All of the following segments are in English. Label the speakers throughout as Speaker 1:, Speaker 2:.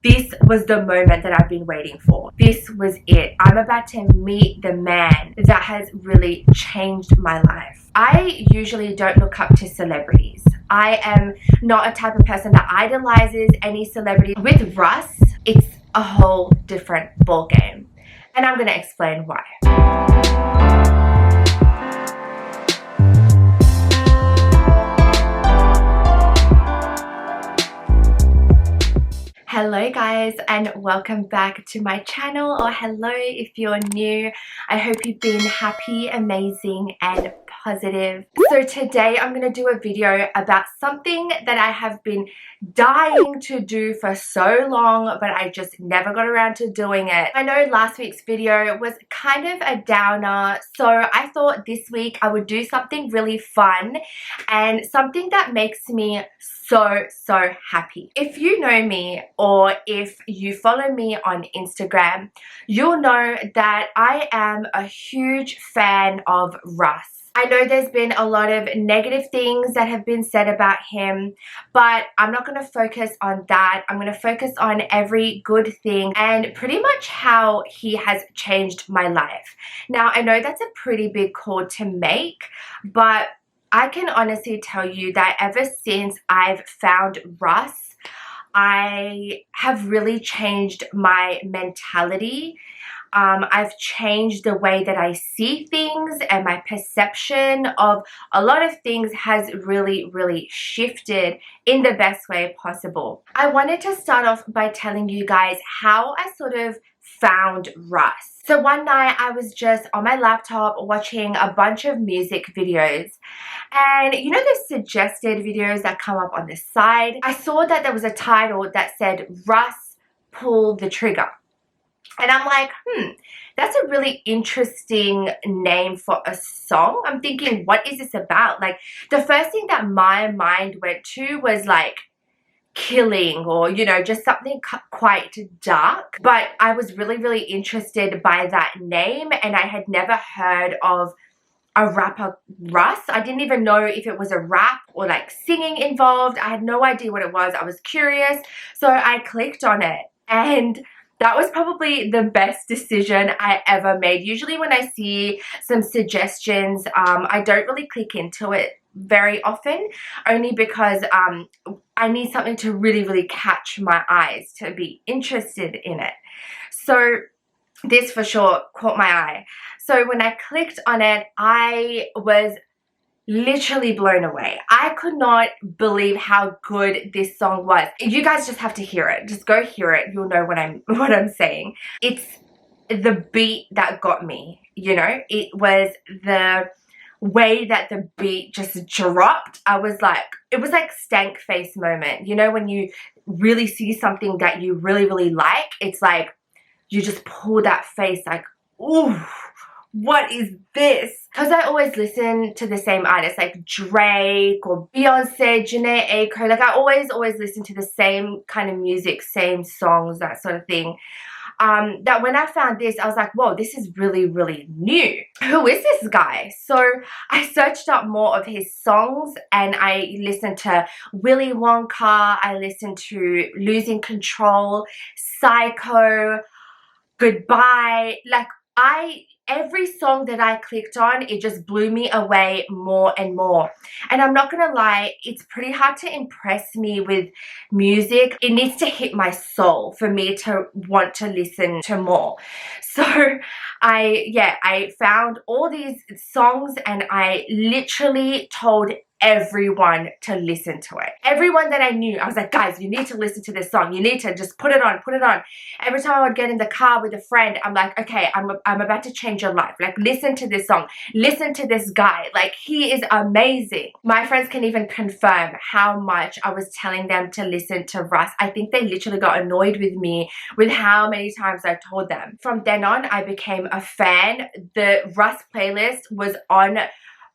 Speaker 1: This was the moment that I've been waiting for. This was it. I'm about to meet the man that has really changed my life. I usually don't look up to celebrities. I am not a type of person that idolizes any celebrity. With Russ, it's a whole different ballgame. And I'm going to explain why. Hello guys, and welcome back to my channel, or hello if you're new. I hope you've been happy, amazing and positive. So today I'm going to do a video about something that I have been dying to do for so long, but I just never got around to doing it. I know last week's video was kind of a downer, so I thought this week I would do something really fun and something that makes me so happy. If you know me, or if you follow me on Instagram, you'll know that I am a huge fan of Russ. I know there's been a lot of negative things that have been said about him, but I'm not going to focus on that. I'm going to focus on every good thing and pretty much how he has changed my life. Now, I know that's a pretty big call to make, but I can honestly tell you that ever since I've found Russ, I have really changed my mentality. I've changed the way that I see things, and my perception of a lot of things has really shifted in the best way possible. I wanted to start off by telling you guys how I sort of found Russ. So one night I was just on my laptop watching a bunch of music videos, and you know those suggested videos that come up on the side? I saw that there was a title that said Russ Pull the Trigger. And I'm like, that's a really interesting name for a song. I'm thinking, what is this about? Like, the first thing that my mind went to was like killing, or you know, just something quite dark. But I was really interested by that name, and I had never heard of a rapper Russ. I didn't even know if it was a rap or like singing involved. I had no idea what it was. I was curious, so I clicked on it, and that was probably the best decision I ever made. Usually when I see some suggestions, I don't really click into it very often, only because I need something to really catch my eyes to be interested in it. So this for sure caught my eye. So when I clicked on it, I was literally blown away. I could not believe how good this song was. You guys just have to hear it. Just go hear it. You'll know what I'm saying. It's the beat that got me, you know? It was the way that the beat just dropped. I was like, it was like stank face moment. You know, when you really see something that you really like, it's like you just pull that face like, ooh, what is this? Because I always listen to the same artists like Drake or Beyonce, Janae Aiko. Like I always listen to the same kind of music, same songs, that sort of thing. That when I found this, I was like, whoa, this is really new. Who is this guy? So I searched up more of his songs, and I listened to Willy Wonka, I listened to Losin Control, Psycho, Goodbye. Like every song that I clicked on, it just blew me away more and more. And I'm not gonna lie, it's pretty hard to impress me with music. It needs to hit my soul for me to want to listen to more. So I found all these songs, and I literally told everyone to listen to it. Everyone that I knew, I was like, guys, you need to listen to this song. You need to just put it on. Every time I would get in the car with a friend, I'm like, okay, I'm about to change your life. Like, listen to this song. Listen to this guy. Like, he is amazing. My friends can even confirm how much I was telling them to listen to Russ. I think they literally got annoyed with me with how many times I told them. From then on, I became a fan. The Russ playlist was on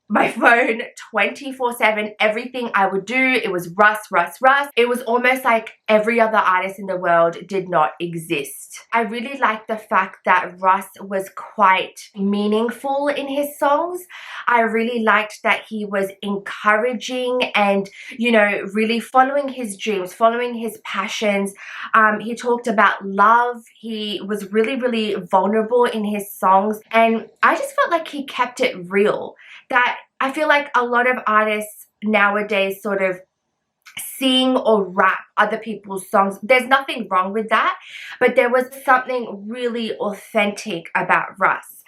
Speaker 1: my phone 24/7. Everything I would do, it was Russ, Russ, Russ. It was almost like every other artist in the world did not exist. I really liked the fact that Russ was quite meaningful in his songs. I really liked that he was encouraging and, you know, really following his dreams, following his passions. He talked about love. He was really, really vulnerable in his songs. And I just felt like he kept it real. That I feel like a lot of artists nowadays sort of sing or rap other people's songs. There's nothing wrong with that, but there was something really authentic about Russ.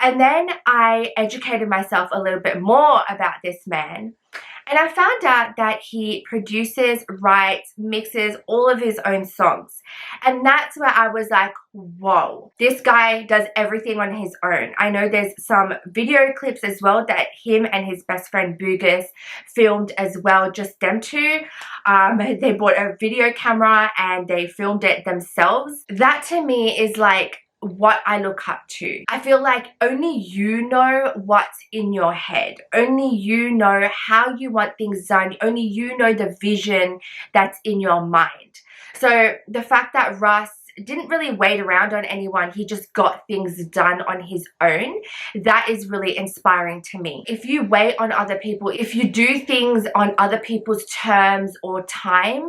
Speaker 1: And then I educated myself a little bit more about this man. And I found out that he produces, writes, mixes all of his own songs. And that's where I was like, whoa, this guy does everything on his own. I know there's some video clips as well that him and his best friend Bugus filmed as well, just them two. They bought a video camera and they filmed it themselves. That to me is like what I look up to. I feel like only you know what's in your head. Only you know how you want things done. Only you know the vision that's in your mind. So the fact that Russ didn't really wait around on anyone, he just got things done on his own, that is really inspiring to me. If you wait on other people, if you do things on other people's terms or time,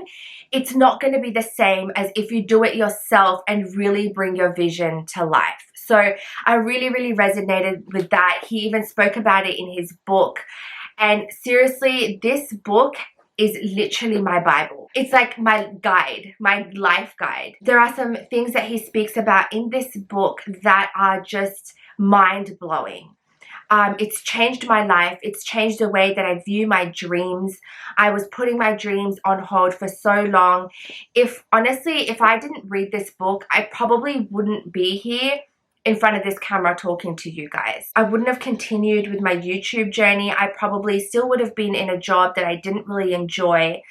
Speaker 1: it's not going to be the same as if you do it yourself and really bring your vision to life. So I really, really resonated with that. He even spoke about it in his book. And seriously, this book is literally my Bible. It's like my guide, my life guide. There are some things that he speaks about in this book that are just mind-blowing. It's changed my life. It's changed the way that I view my dreams. I was putting my dreams on hold for so long. Honestly, if I didn't read this book, I probably wouldn't be here in front of this camera talking to you guys. I wouldn't have continued with my YouTube journey. I probably still would have been in a job that I didn't really enjoy,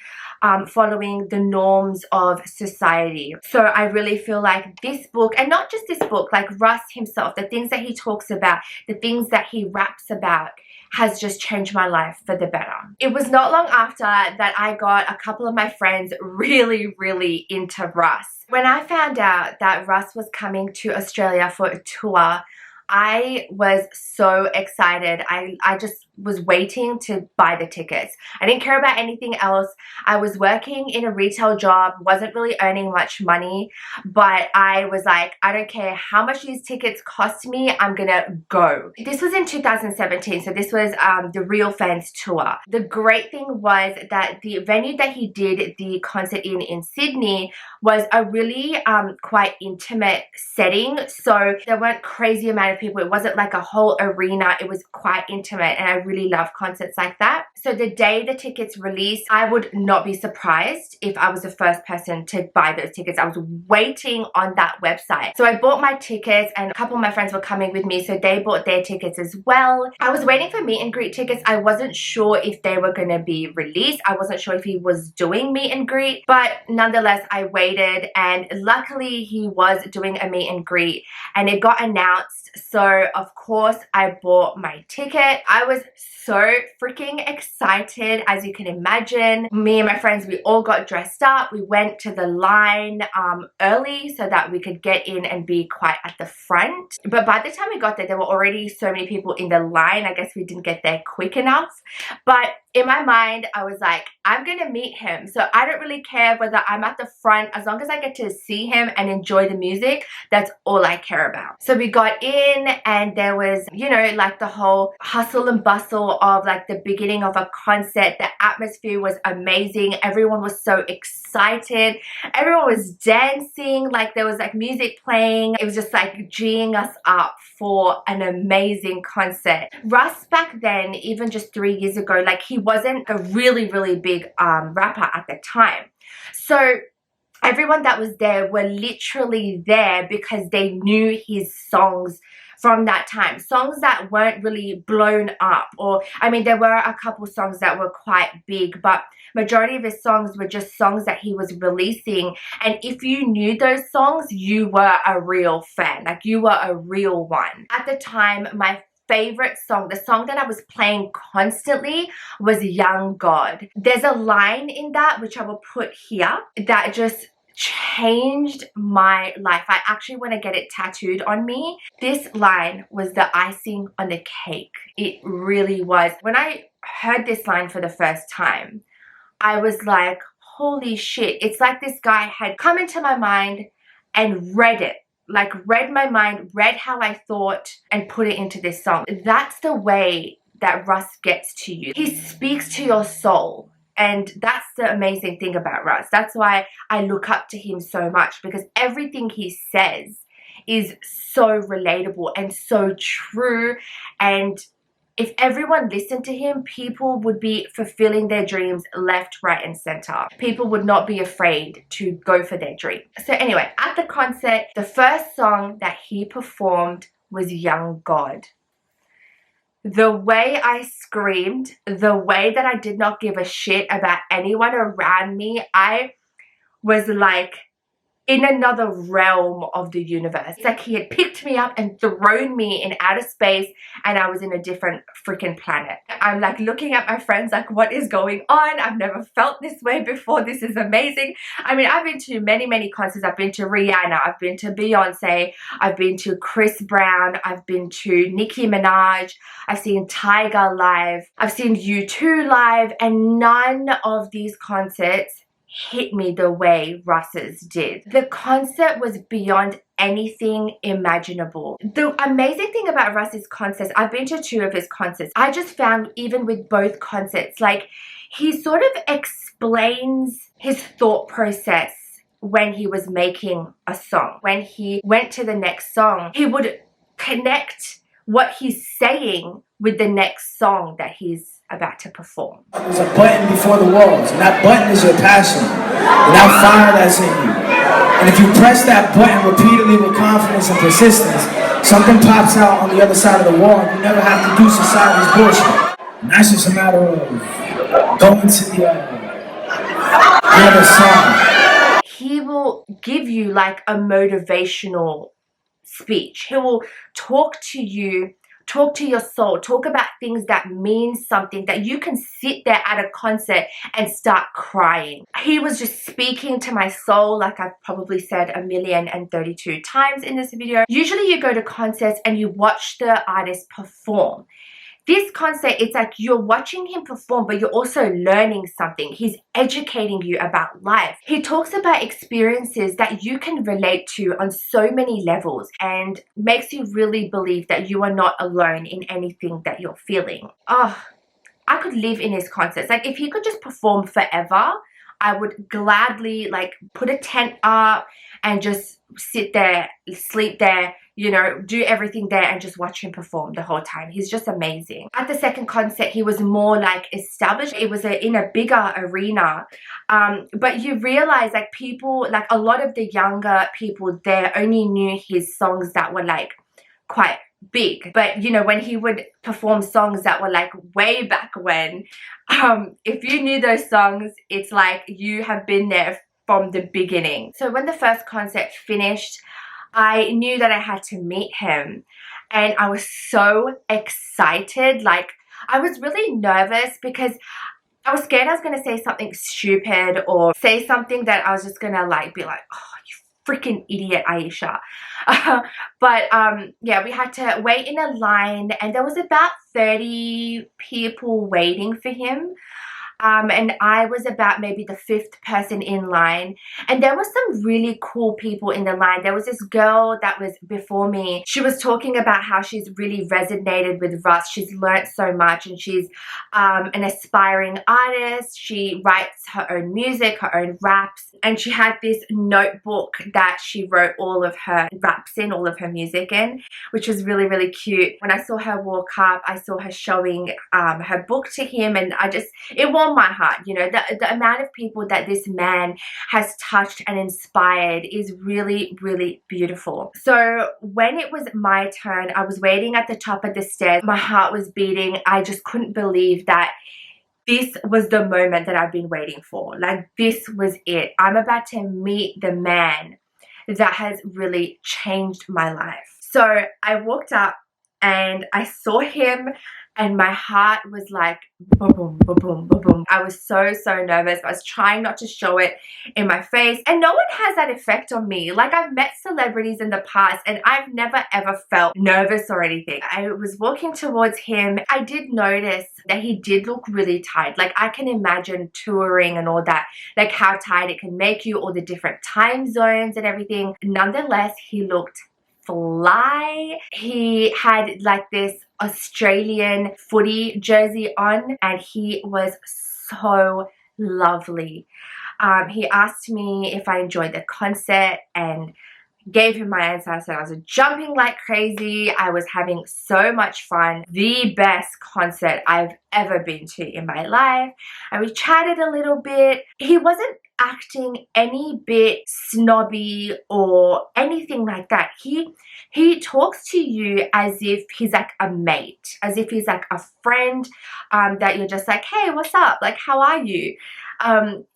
Speaker 1: following the norms of society. So I really feel like this book, and not just this book, like Russ himself, the things that he talks about, the things that he raps about, has just changed my life for the better. It was not long after that I got a couple of my friends really, really into Russ. When I found out that Russ was coming to Australia for a tour, I was so excited. I just was waiting to buy the tickets. I didn't care about anything else. I was working in a retail job, wasn't really earning much money, but I was like, I don't care how much these tickets cost me, I'm gonna go. This was in 2017, so this was the Real Fans tour. The great thing was that the venue that he did the concert in Sydney was a really quite intimate setting, so there weren't crazy amount of people. It wasn't like a whole arena. It was quite intimate, and I really love concerts like that. So the day the tickets released, I would not be surprised if I was the first person to buy those tickets. I was waiting on that website. So I bought my tickets, and a couple of my friends were coming with me, so they bought their tickets as well. I was waiting for meet and greet tickets. I wasn't sure if they were going to be released. I wasn't sure if he was doing meet and greet, but nonetheless, I waited, and luckily he was doing a meet and greet, and it got announced. So of course I bought my ticket. I was so freaking excited, as you can imagine. Me and my friends, we all got dressed up. We went to the line early so that we could get in and be quite at the front. But by the time we got there, there were already so many people in the line. I guess we didn't get there quick enough. But in my mind, I was like, I'm gonna meet him. So I don't really care whether I'm at the front. As long as I get to see him and enjoy the music, that's all I care about. So we got in, and there was, you know, like the whole hustle and bustle of like the beginning of a concert. The atmosphere was amazing. Everyone was so excited. Everyone was dancing. Like there was like music playing. It was just like geeing us up for an amazing concert. Russ back then, even just 3 years ago, like he wasn't a really, really big rapper at the time. So everyone that was there were literally there because they knew his songs from that time. Songs that weren't really blown up, or I mean there were a couple songs that were quite big, but majority of his songs were just songs that he was releasing, and if you knew those songs, you were a real fan. Like you were a real one. At the time, my favorite song, the song that I was playing constantly, was Young God. There's a line in that which I will put here that just changed my life. I actually want to get it tattooed on me. This line was the icing on the cake. It really was. When I heard this line for the first time, I was like, holy shit. It's like this guy had come into my mind and read it. Like read my mind, read how I thought, and put it into this song. That's the way that Russ gets to you. He speaks to your soul. And that's the amazing thing about Russ. That's why I look up to him so much, because everything he says is so relatable and so true. And if everyone listened to him, people would be fulfilling their dreams left, right, and center. People would not be afraid to go for their dream. So anyway, at the concert, the first song that he performed was Young God. The way I screamed, the way that I did not give a shit about anyone around me, I was like in another realm of the universe. It's like he had picked me up and thrown me in outer space and I was in a different freaking planet. I'm like looking at my friends like, what is going on? I've never felt this way before. This is amazing. I mean, I've been to many concerts. I've been to Rihanna, I've been to Beyonce, I've been to Chris Brown, I've been to Nicki Minaj, I've seen Tyga live, I've seen U2 live, and none of these concerts hit me the way Russ's did. The concert was beyond anything imaginable. The amazing thing about Russ's concerts, I've been to 2 of his concerts, I just found even with both concerts, like he sort of explains his thought process when he was making a song. When he went to the next song, he would connect what he's saying with the next song that he's about to perform.
Speaker 2: There's a button before the walls, and that button is your passion, and that fire that's in you. And if you press that button repeatedly with confidence and persistence, something pops out on the other side of the wall, and you never have to do society's bullshit. And that's just a matter of going to the other side.
Speaker 1: He will give you like a motivational speech. He will talk to you, talk to your soul, talk about things that mean something, that you can sit there at a concert and start crying. He was just speaking to my soul, like I've probably said 1,032 times in this video. Usually you go to concerts and you watch the artist perform. This concert, it's like you're watching him perform, but you're also learning something. He's educating you about life. He talks about experiences that you can relate to on so many levels and makes you really believe that you are not alone in anything that you're feeling. Oh, I could live in his concerts. Like if he could just perform forever, I would gladly like put a tent up and just sit there, sleep there, you know, do everything there and just watch him perform the whole time. He's just amazing. At the second concert, he was more like established. It was in a bigger arena. But you realize like people, like a lot of the younger people there only knew his songs that were like quite big. But you know, when he would perform songs that were like way back when, if you knew those songs, it's like you have been there from the beginning. So when the first concert finished, I knew that I had to meet him and I was so excited. Like I was really nervous because I was scared I was going to say something stupid or say something that I was just going to like be like, oh, you freaking idiot, Aisha. But yeah, we had to wait in a line and there was about 30 people waiting for him. And I was about maybe the 5th person in line, and there were some really cool people in the line. There was this girl that was before me. She was talking about how she's really resonated with Russ. She's learnt so much and she's an aspiring artist. She writes her own music, her own raps, and she had this notebook that she wrote all of her raps in, all of her music in, which was really cute. When I saw her walk up, I saw her showing her book to him, and it warmed my heart. You know, the amount of people that this man has touched and inspired is really beautiful. So when it was my turn, I was waiting at the top of the stairs. My heart was beating. I just couldn't believe that this was the moment that I've been waiting for. Like this was it. I'm about to meet the man that has really changed my life. So I walked up and I saw him and my heart was like boom, boom, boom, boom, boom, boom. I was so nervous. I was trying not to show it in my face, and no one has that effect on me. Like, I've met celebrities in the past and I've never ever felt nervous or anything. I was walking towards him. I did notice that he did look really tired. Like, I can imagine touring and all that, like how tired it can make you, all the different time zones and everything. Nonetheless, he looked fly. He had like this Australian footy jersey on and he was so lovely. He asked me if I enjoyed the concert and gave him my answer. I said I was jumping like crazy. I was having so much fun. The best concert I've ever been to in my life. And we chatted a little bit. He wasn't acting any bit snobby or anything like that. He talks to you as if he's like a mate, as if he's like a friend, that you're just like, hey, what's up? Like, how are you?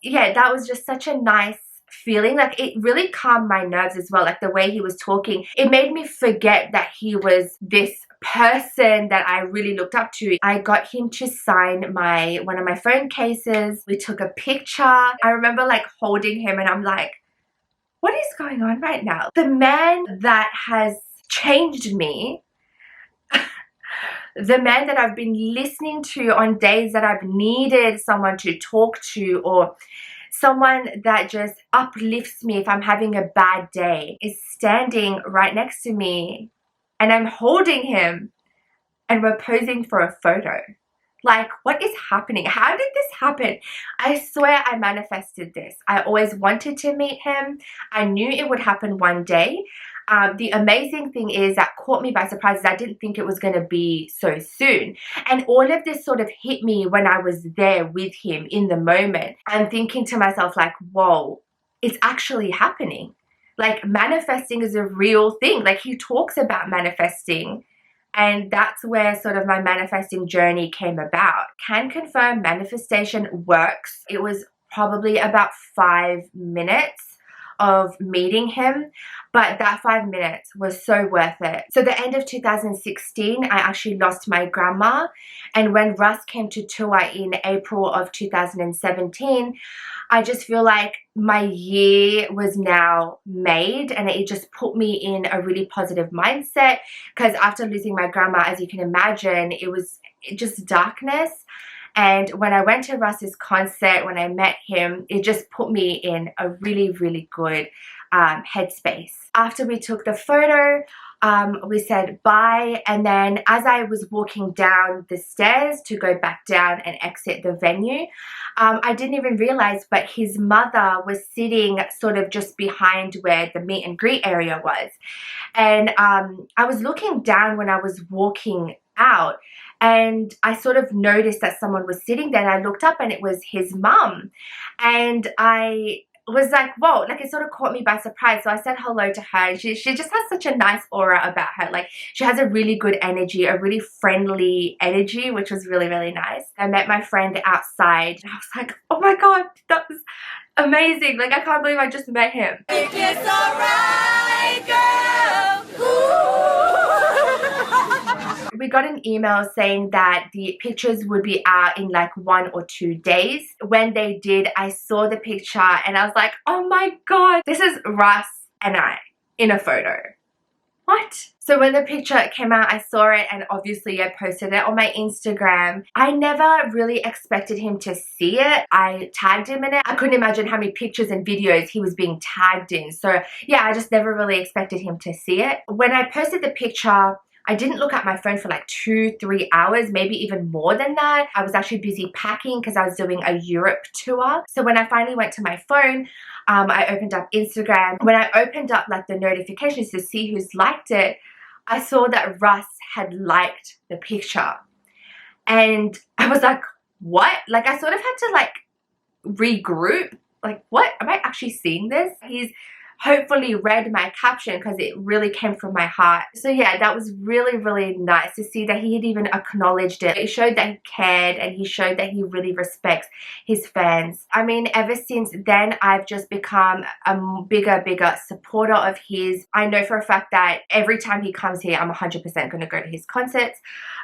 Speaker 1: Yeah, that was just such a nice feeling. Like, it really calmed my nerves as well. Like, the way he was talking, it made me forget that he was this person that I really looked up to. I got him to sign one of my phone cases. We took a picture. I remember like holding him and I'm like, what is going on right now? The man that has changed me, the man that I've been listening to on days that I've needed someone to talk to, or someone that just uplifts me if I'm having a bad day, is standing right next to me and I'm holding him and we're posing for a photo. Like, what is happening? How did this happen? I swear I manifested this. I always wanted to meet him. I knew it would happen one day. The amazing thing is that caught me by surprise is I didn't think it was going to be so soon. And all of this sort of hit me when I was there with him in the moment. I'm thinking to myself like, whoa, it's actually happening. Like, manifesting is a real thing. Like, he talks about manifesting. And that's where sort of my manifesting journey came about. Can confirm manifestation works. It was probably about 5 minutes of meeting him, but that 5 minutes was so worth it. So the end of 2016, I actually lost my grandma, and when Russ came to tour in April of 2017, I just feel like my year was now made, and it just put me in a really positive mindset, because after losing my grandma, as you can imagine, it was just darkness. And when I went to Russ's concert, when I met him, it just put me in a really, really good headspace. After we took the photo, we said bye, and then as I was walking down the stairs to go back down and exit the venue, I didn't even realize, but his mother was sitting sort of just behind where the meet and greet area was. And I was looking down when I was walking out, and I sort of noticed that someone was sitting there, and I looked up and it was his mum. And I was like, whoa, like, it sort of caught me by surprise. So I said hello to her. She just has such a nice aura about her. Like, she has a really good energy, a really friendly energy, which was really, really nice. I met my friend outside and I was like, oh my God, that was amazing. Like, I can't believe I just met him. It's alright, girl. Ooh. We got an email saying that the pictures would be out in like 1 or 2 days. When they did, I saw the picture and I was like, oh my God, this is Russ and I in a photo. What? So when the picture came out, I saw it, and obviously I posted it on my Instagram. I never really expected him to see it. I tagged him in it. I couldn't imagine how many pictures and videos he was being tagged in. So yeah, I just never really expected him to see it. When I posted the picture, I didn't look at my phone for like 2-3 hours, maybe even more than that. I was actually busy packing because I was doing a Europe tour. So when I finally went to my phone, I opened up Instagram. When I opened up like the notifications to see who's liked it, I saw that Russ had liked the picture. And I was like, what? Like, I sort of had to like regroup. Like, what? Am I actually seeing this? He's hopefully read my caption because it really came from my heart. So yeah, that was really, really nice to see that he had even acknowledged it. It showed that he cared, and he showed that he really respects his fans. I mean, ever since then, I've just become a bigger supporter of his. I know for a fact that every time he comes here, I'm 100% going to go to his concerts.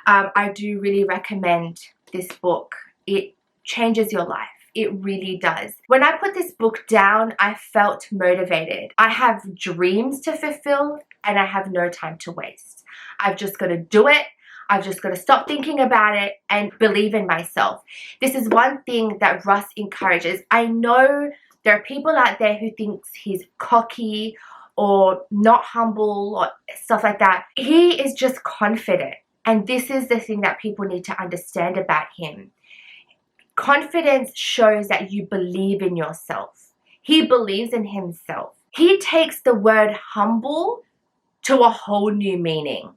Speaker 1: I do really recommend this book. It changes your life. It really does. When I put this book down, I felt motivated. I have dreams to fulfill and I have no time to waste. I've just got to do it. I've just got to stop thinking about it and believe in myself. This is one thing that Russ encourages. I know there are people out there who thinks he's cocky or not humble or stuff like that. He is just confident. And this is the thing that people need to understand about him. Confidence shows that you believe in yourself. He believes in himself. He takes the word humble to a whole new meaning.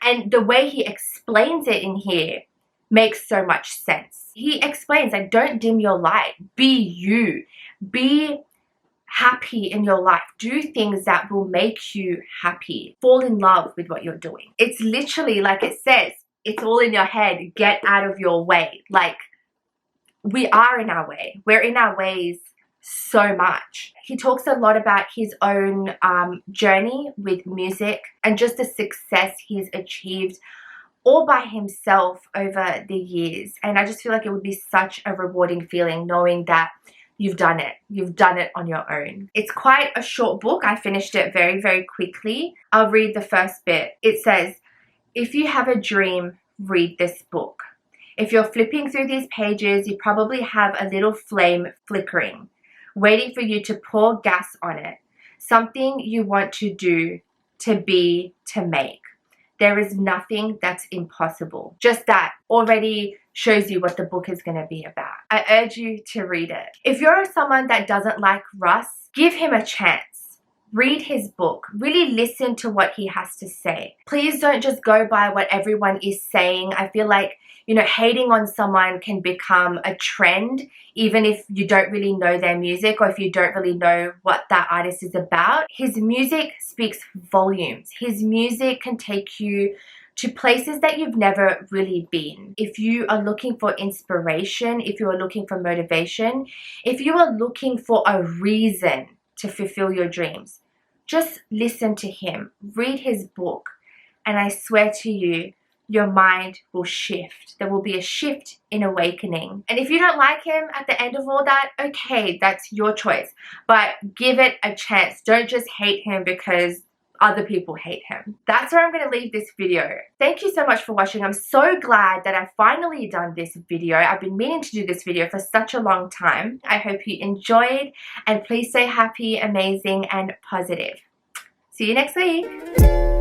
Speaker 1: And the way he explains it in here makes so much sense. He explains that don't dim your light. Be you. Be happy in your life. Do things that will make you happy. Fall in love with what you're doing. It's literally like it says, it's all in your head. Get out of your way. Like, we are in our way. We're in our ways so much. He talks a lot about his own journey with music and just the success he's achieved all by himself over the years. And I just feel like it would be such a rewarding feeling knowing that you've done it. You've done it on your own. It's quite a short book. I finished it very, very quickly. I'll read the first bit. It says, if you have a dream, read this book. If you're flipping through these pages, you probably have a little flame flickering, waiting for you to pour gas on it. Something you want to do, to be, to make. There is nothing that's impossible. Just that already shows you what the book is going to be about. I urge you to read it. If you're someone that doesn't like Russ, give him a chance. Read his book. Really listen to what he has to say. Please don't just go by what everyone is saying. I feel like, you know, hating on someone can become a trend, even if you don't really know their music or if you don't really know what that artist is about. His music speaks volumes. His music can take you to places that you've never really been. If you are looking for inspiration, if you are looking for motivation, if you are looking for a reason to fulfill your dreams, just listen to him. Read his book. And I swear to you, your mind will shift. There will be a shift in awakening. And if you don't like him at the end of all that, okay, that's your choice. But give it a chance. Don't just hate him because other people hate him. That's where I'm going to leave this video. Thank you so much for watching. I'm so glad that I've finally done this video. I've been meaning to do this video for such a long time. I hope you enjoyed, and please stay happy, amazing, and positive. See you next week.